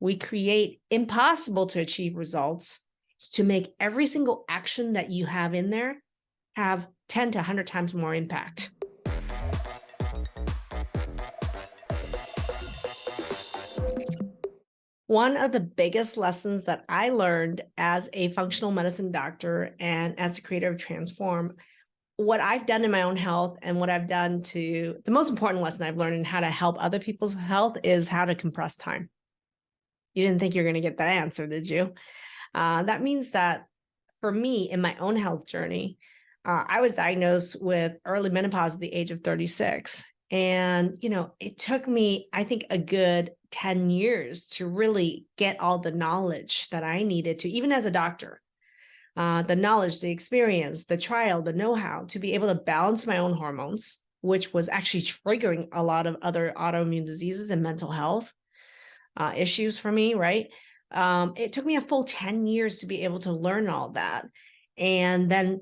we create impossible to achieve results to make every single action that you have in there have 10 to 100 times more impact. One of the biggest lessons that I learned as a functional medicine doctor and as the creator of Transform, what I've done in my own health and what I've done the most important lesson I've learned in how to help other people's health is how to compress time. You didn't think you were going to get that answer, did you? That means that for me, in my own health journey, I was diagnosed with early menopause at the age of 36. And, it took me, I think, a good 10 years to really get all the knowledge that I needed to, even as a doctor, the knowledge, the experience, the trial, the know-how to be able to balance my own hormones, which was actually triggering a lot of other autoimmune diseases and mental health issues for me, right? It took me a full 10 years to be able to learn all that. And then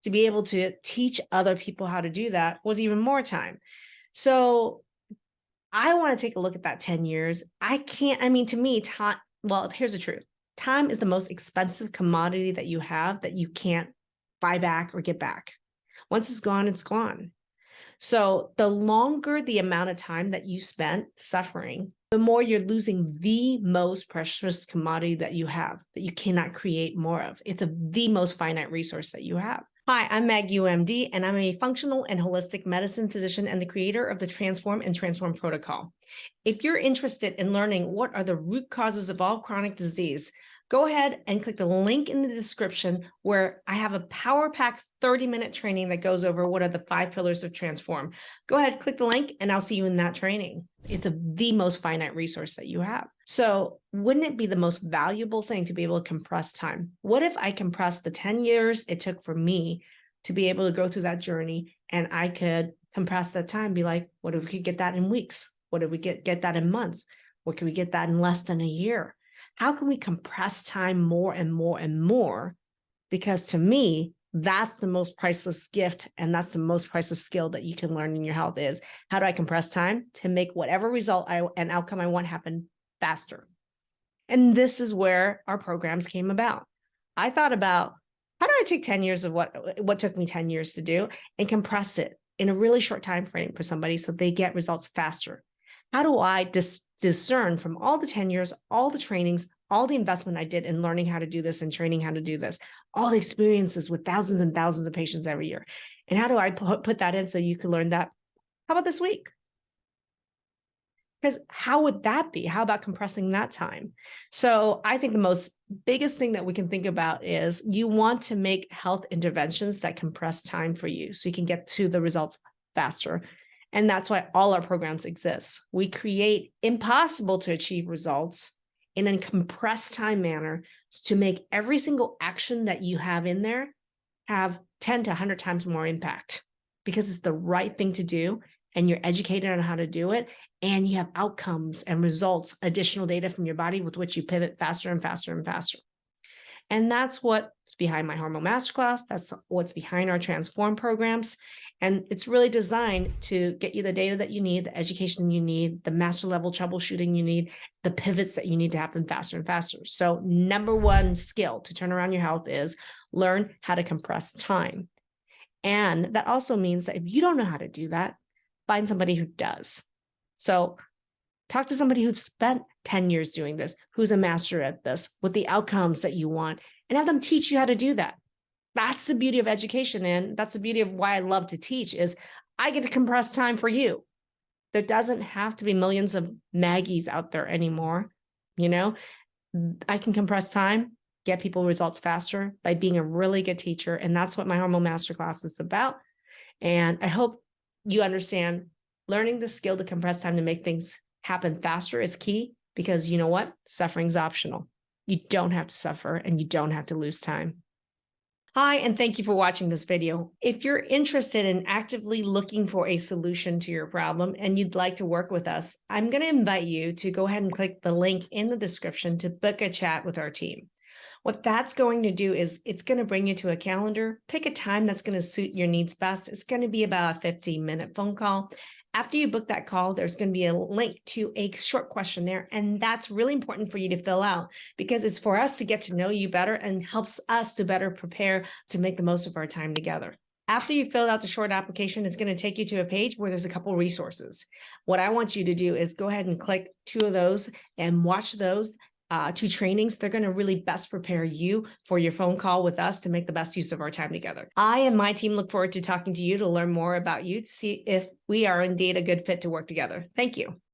to be able to teach other people how to do that was even more time. So I want to take a look at that 10 years. To me, time, well, here's the truth. Time is the most expensive commodity that you have that you can't buy back or get back. Once it's gone, it's gone. So the longer the amount of time that you spent suffering, the more you're losing the most precious commodity that you have, that you cannot create more of. It's the most finite resource that you have. Hi, I'm Maggie Yu, MD, and I'm a functional and holistic medicine physician and the creator of the Transform and Transform protocol. If you're interested in learning what are the root causes of all chronic disease, go ahead and click the link in the description where I have a power-packed 30-minute training that goes over what are the 5 pillars of Transform. Go ahead, click the link, and I'll see you in that training. It's the most finite resource that you have. So wouldn't it be the most valuable thing to be able to compress time? What if I compressed the 10 years it took for me to be able to go through that journey, and I could compress that time, be like, what if we could get that in weeks? What if we get that in months? What can we get that in less than a year? How can we compress time more and more and more? Because to me, that's the most priceless gift, and that's the most priceless skill that you can learn in your health is, how do I compress time to make whatever result and outcome I want happen faster? And this is where our programs came about. I thought about, how do I take 10 years of what took me 10 years to do and compress it in a really short time frame for somebody so they get results faster? How do I discern from all the 10 years, all the trainings, all the investment I did in learning how to do this and training how to do this, all the experiences with thousands and thousands of patients every year? And how do I put that in so you can learn that? How about this week? Because how would that be? How about compressing that time? So I think the biggest thing that we can think about is you want to make health interventions that compress time for you so you can get to the results faster. And that's why all our programs exist. We create impossible to achieve results in a compressed time manner to make every single action that you have in there have 10 to 100 times more impact, because it's the right thing to do and you're educated on how to do it, and you have outcomes and results, additional data from your body with which you pivot faster and faster and faster. And that's what's behind my Hormone Masterclass. That's what's behind our Transform programs. And it's really designed to get you the data that you need, the education you need, the master level troubleshooting you need, the pivots that you need to happen faster and faster. So number one skill to turn around your health is learn how to compress time. And that also means that if you don't know how to do that, find somebody who does. So talk to somebody who's spent 10 years doing this, who's a master at this, with the outcomes that you want, and have them teach you how to do that. That's the beauty of education. And that's the beauty of why I love to teach is I get to compress time for you. There doesn't have to be millions of Maggies out there anymore. I can compress time, get people results faster by being a really good teacher. And that's what my Hormone Masterclass is about. And I hope you understand learning the skill to compress time to make things happen faster is key, because you know what? Suffering's optional. You don't have to suffer and you don't have to lose time. Hi, and thank you for watching this video. If you're interested in actively looking for a solution to your problem and you'd like to work with us, I'm going to invite you to go ahead and click the link in the description to book a chat with our team. What that's going to do is it's going to bring you to a calendar, pick a time that's going to suit your needs best. It's going to be about a 15-minute phone call. After you book that call, there's going to be a link to a short questionnaire. And that's really important for you to fill out because it's for us to get to know you better and helps us to better prepare to make the most of our time together. After you fill out the short application, it's going to take you to a page where there's a couple of resources. What I want you to do is go ahead and click 2 of those and watch those 2 trainings. They're going to really best prepare you for your phone call with us to make the best use of our time together. I and my team look forward to talking to you to learn more about you, to see if we are indeed a good fit to work together. Thank you.